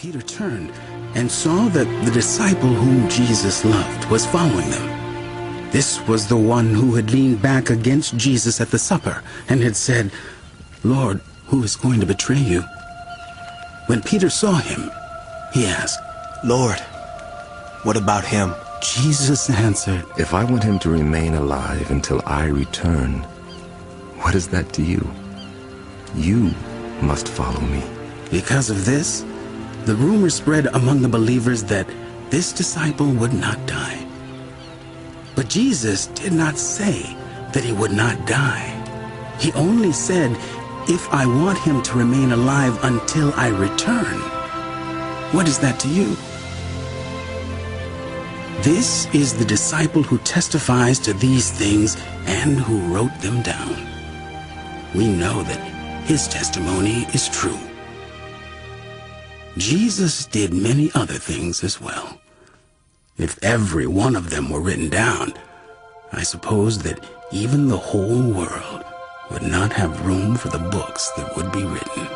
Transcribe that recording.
Peter turned and saw that the disciple whom Jesus loved was following them. This was the one who had leaned back against Jesus at the supper and had said, "Lord, who is going to betray you?" When Peter saw him, he asked, "Lord, what about him?" Jesus answered, "If I want him to remain alive until I return, what is that to you? You must follow me." Because of this, the rumor spread among the believers that this disciple would not die. But Jesus did not say that he would not die. He only said, "If I want him to remain alive until I return." What is that to you? This is the disciple who testifies to these things and who wrote them down. We know that his testimony is true. Jesus did many other things as well. If every one of them were written down, I suppose that even the whole world would not have room for the books that would be written.